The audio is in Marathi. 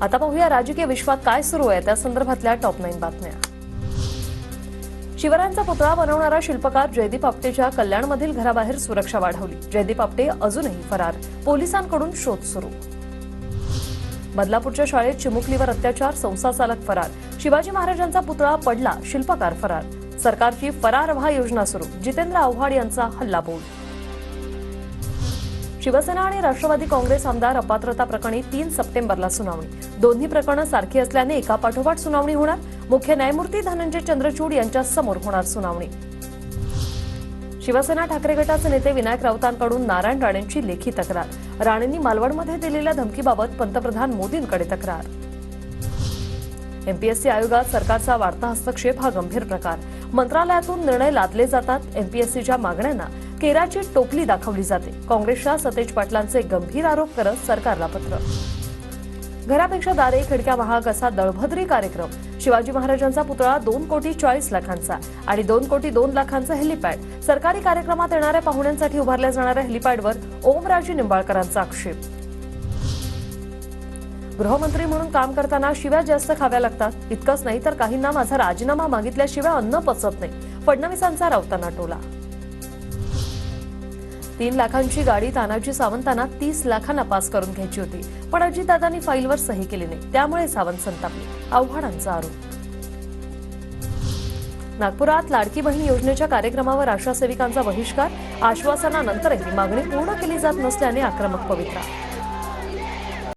आता पाहूया राजकीय विश्वात काय सुरू आहे त्या संदर्भातल्या टॉप 9 बातम्या। शिवरायांचा पुतळा बनवणारा शिल्पकार जयदीप आपटेच्या कल्याणमधील घराबाहेर सुरक्षा वाढवली। जयदीप आपटे अजूनही फरार, पोलिसांकडून शोध सुरू। बदलापूरच्या शाळेत चिमुकलीवर अत्याचार, संसार चालक फरार। शिवाजी महाराजांचा पुतळा पडला, शिल्पकार फरार। सरकारची फरार व्हा योजना सुरू, जितेंद्र आव्हाड यांचा हल्लाबोल। शिवसेना आणि राष्ट्रवादी काँग्रेस आमदार अपात्रता प्रकरणी 3 सप्टेंबरला सुनावणी। दोन्ही प्रकरणं सारखी असल्याने एकापाठोपाठ सुनावणी होणार। मुख्य न्यायमूर्ती धनंजय चंद्रचूड यांच्या समोर होणार सुनावणी। शिवसेना ठाकरे गटाचे नेते विनायक राऊतांकडून नारायण राणेंची लेखी तक्रार। राणेंनी मालवणमध्ये दिलेल्या धमकीबाबत पंतप्रधान मोदींकडे तक्रार। एमपीएससी आयोगात सरकारचा वाढता हस्तक्षेप हा गंभीर प्रकार। मंत्रालयातून निर्णय लादले जातात। एमपीएससीच्या मागण्यांना केराची टोपली दाखवली जाते। काँग्रेसच्या सतेज पाटलांचे गंभीर आरोप करत सरकारला पत्र। घरापेक्षा दारे खिडक्या महाग असा दळभद्री कार्यक्रम। शिवाजी महाराजांचा पुतळा 2,40,00,000 आणि 2,02,00,000 हेलिपॅड। सरकारी कार्यक्रमात येणाऱ्या पाहुण्यांसाठी उभारल्या जाणाऱ्या हेलिपॅडवर ओमराजे निंबाळकरांचा आक्षेप। गृहमंत्री म्हणून काम करताना शिव्या जास्त खाव्या लागतात। इतकंच नाही तर काहींना माझा राजीनामा मागितल्याशिवाय अन्न पचत नाही, फडणवीसांचा राऊतांना टोला। 3 लाखांची गाडी तानाजी सावंतांना 30 लाखांना पास करून घ्यायची होती, पण अजितदादांनी फाईलवर सही केली नाही, त्यामुळे सावंत संतापले, आव्हाडांचा आरोप। नागपुरात लाडकी बहीण योजनेच्या कार्यक्रमावर आशा सेविकांचा बहिष्कार। आश्वासनानंतरही मागणी पूर्ण केली जात नसल्याने आक्रमक पवित्रा।